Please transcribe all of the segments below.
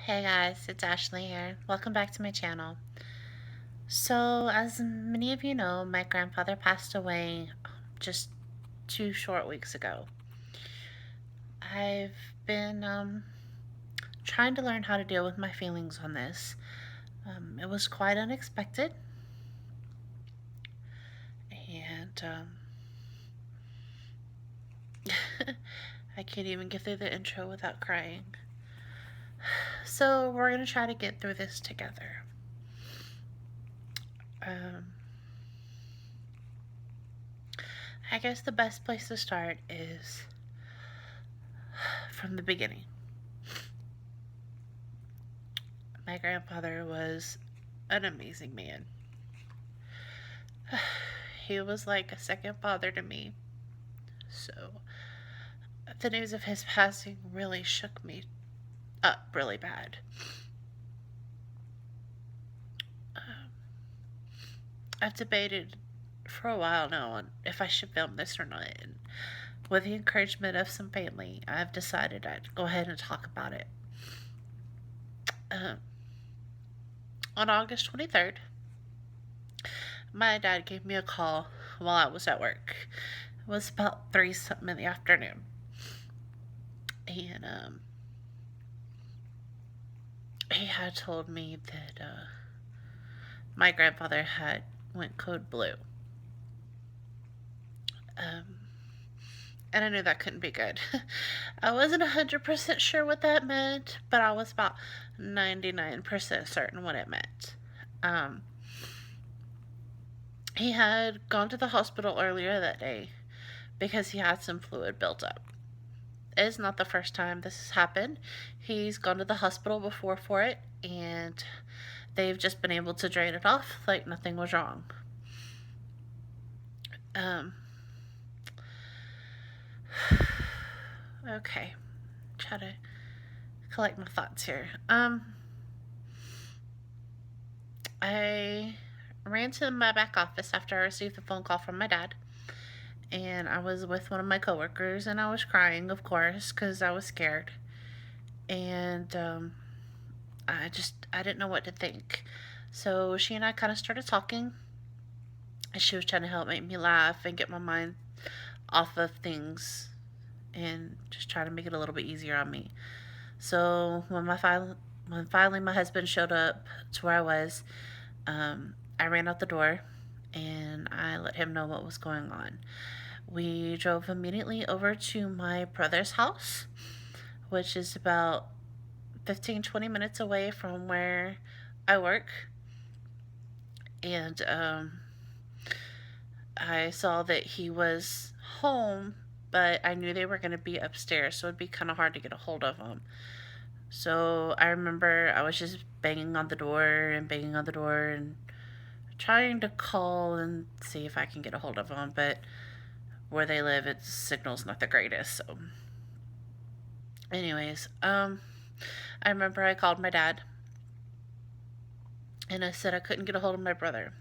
Hey guys, it's Ashley here. Welcome back to my channel. So, as many of you know, my grandfather passed away just 2 short weeks ago. I've been trying to learn how to deal with my feelings on this. It was quite unexpected, and I can't even get through the intro without crying. So, we're going to try to get through this together. Um, I guess the best place to start is from the beginning. My grandfather was an amazing man. He was like a second father to me. So, the news of his passing really shook me up really bad. Um, I've debated for a while now on if I should film this or not. And with the encouragement of some family, I've decided I'd go ahead and talk about it. Um, on August 23rd, my dad gave me a call while I was at work. It was about 3 something in the afternoon. And he had told me that my grandfather had went code blue. Um, and I knew that couldn't be good. I wasn't 100% sure what that meant, but I was about 99% certain what it meant. Um, he had gone to the hospital earlier that day because he had some fluid built up. It's not the first time this has happened. He's gone to the hospital before for it, and they've just been able to drain it off like nothing was wrong. Um, okay, try to collect my thoughts here. I ran to my back office after I received a phone call from my dad, and I was with one of my coworkers, and I was crying, of course, because I was scared, and I didn't know what to think. So she and I kind of started talking, and she was trying to help make me laugh and get my mind off of things, and just try to make it a little bit easier on me. So when finally my husband showed up to where I was, I ran out the door and I let him know what was going on. We drove immediately over to my brother's house, which is about 15-20 minutes away from where I work. And I saw that he was home, but I knew they were going to be upstairs, so it'd be kind of hard to get a hold of them. So I remember I was just banging on the door and banging on the door and trying to call and see if I can get a hold of them, but where they live, its signal's not the greatest. So, anyways, I remember I called my dad and I said I couldn't get a hold of my brother.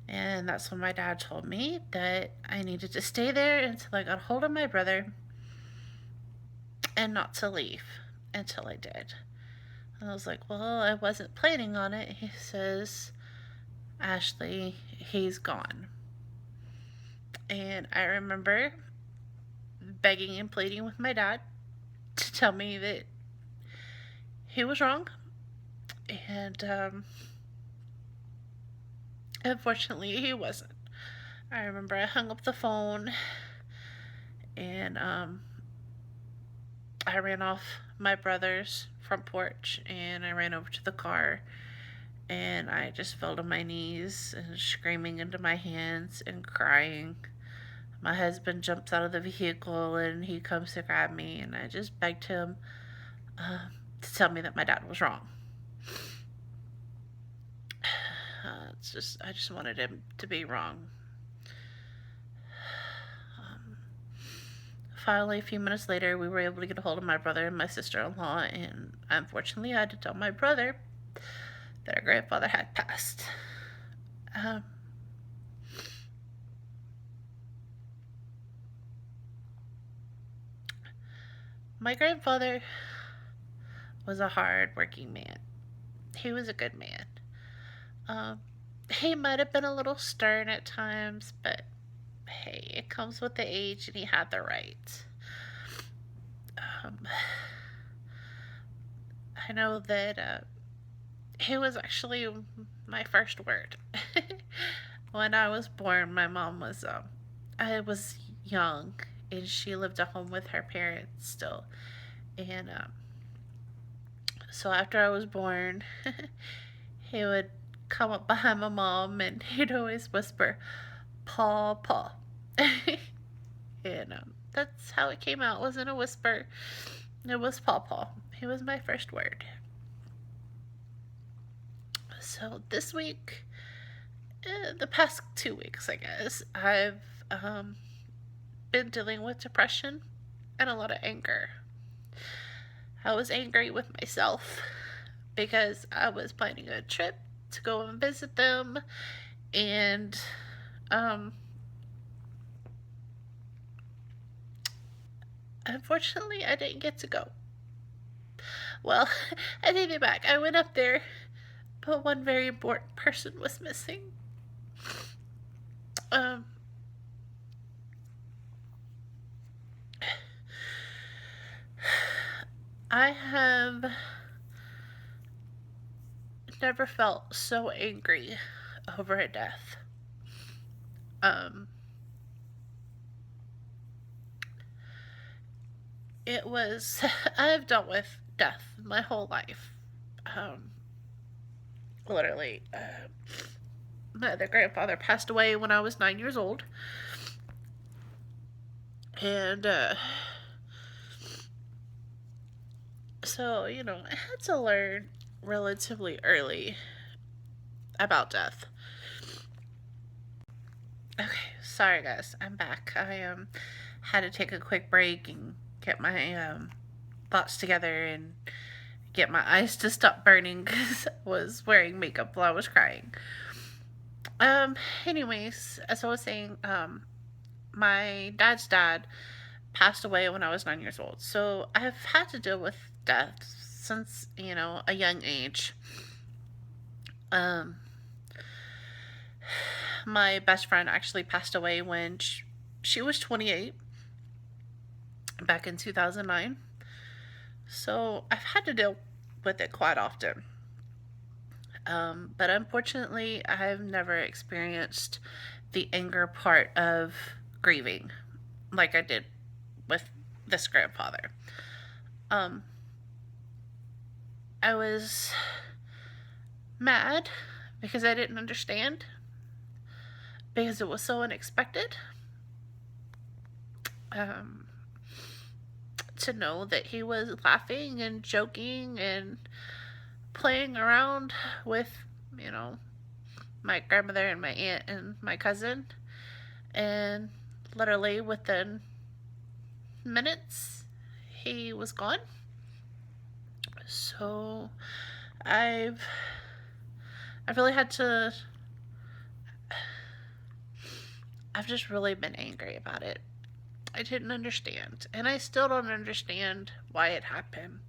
And that's when my dad told me that I needed to stay there until I got a hold of my brother and not to leave until I did. And I was like, well, I wasn't planning on it. He says, Ashley, he's gone. And I remember begging and pleading with my dad to tell me that he was wrong. And unfortunately, he wasn't. I remember I hung up the phone and I ran off my brother's front porch and I ran over to the car and I just fell to my knees and screaming into my hands and crying. My husband jumps out of the vehicle and he comes to grab me, and I just begged him to tell me that my dad was wrong. I just wanted him to be wrong. Finally, a few minutes later, we were able to get a hold of my brother and my sister-in-law, and unfortunately, I had to tell my brother that our grandfather had passed. Um, my grandfather was a hard working man. He was a good man. Um, he might have been a little stern at times, but hey, it comes with the age, and he had the right. Um, I know that he was actually my first word. When I was born, my mom was, I was young, and she lived at home with her parents still. And so after I was born, he would come up behind my mom and he'd always whisper, Paw, Paw. And that's how it came out. It wasn't a whisper, it was Paw, Paw. He was my first word. So this week, the past 2 weeks, I guess, I've been dealing with depression and a lot of anger. I was angry with myself because I was planning a trip to go and visit them, and unfortunately, I didn't get to go. Well, I take it back. I went up there, but one very important person was missing. Um, I have never felt so angry over a death. Um, it was, I've dealt with death my whole life. Um, Literally, my other grandfather passed away when I was 9 years old. And, so, I had to learn relatively early about death. Okay, sorry guys, I'm back. I had to take a quick break and get my thoughts together and get my eyes to stop burning because I was wearing makeup while I was crying. Anyways, as I was saying, my dad's dad passed away when I was 9 years old. So I've had to deal with death since, a young age. My best friend actually passed away when she was 28 back in 2009. So I've had to deal with it quite often. But unfortunately, I've never experienced the anger part of grieving like I did with this grandfather. Um, I was mad because I didn't understand, because it was so unexpected. To know that he was laughing and joking and playing around with, my grandmother and my aunt and my cousin, and literally within minutes, he was gone. So I've really had to. I've just really been angry about it. I didn't understand, and I still don't understand why it happened.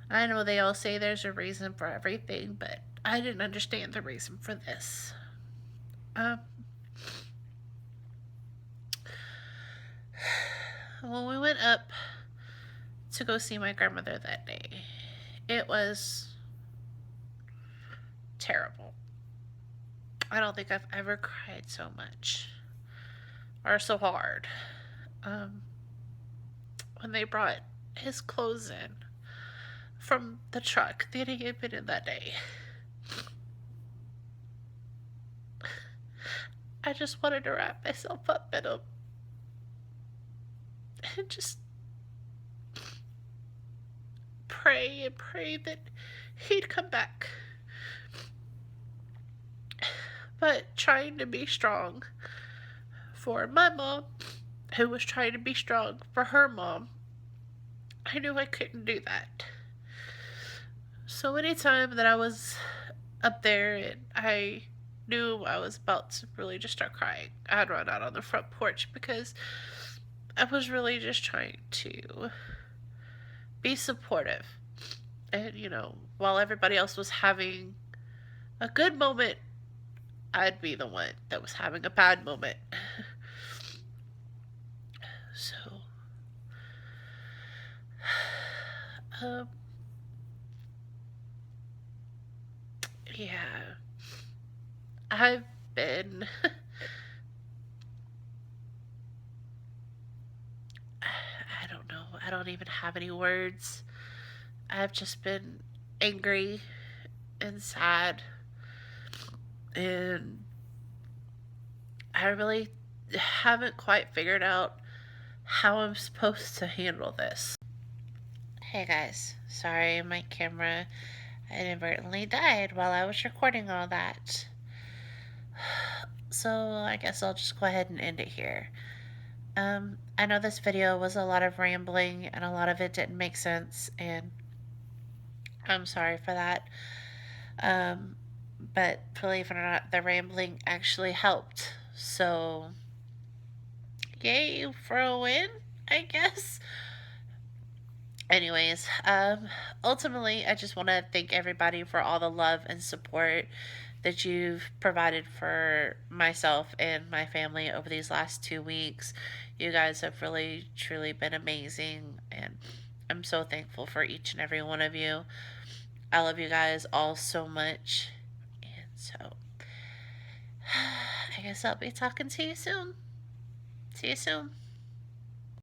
I know they all say there's a reason for everything, but I didn't understand the reason for this. When we went up to go see my grandmother that day, it was terrible. I don't think I've ever cried so much or so hard. When they brought his clothes in from the truck that he had been in that day, I just wanted to wrap myself up in him and just pray and pray that he'd come back. But trying to be strong for my mom, who was trying to be strong for her mom, I knew I couldn't do that. So anytime that I was up there and I knew I was about to really just start crying, I'd run out on the front porch because I was really just trying to be supportive. And, while everybody else was having a good moment, I'd be the one that was having a bad moment. So, um, yeah, I've been, I don't know, I don't even have any words. I've just been angry and sad, and I really haven't quite figured out how I'm supposed to handle this. Hey guys, sorry my camera inadvertently died while I was recording all that. So I guess I'll just go ahead and end it here. I know this video was a lot of rambling and a lot of it didn't make sense, and I'm sorry for that. Um, but believe it or not, the rambling actually helped. So, yay for a win, I guess. Anyways, ultimately, I just want to thank everybody for all the love and support that you've provided for myself and my family over these last 2 weeks. You guys have really, truly been amazing, and I'm so thankful for each and every one of you. I love you guys all so much, and so I guess I'll be talking to you soon. See you soon.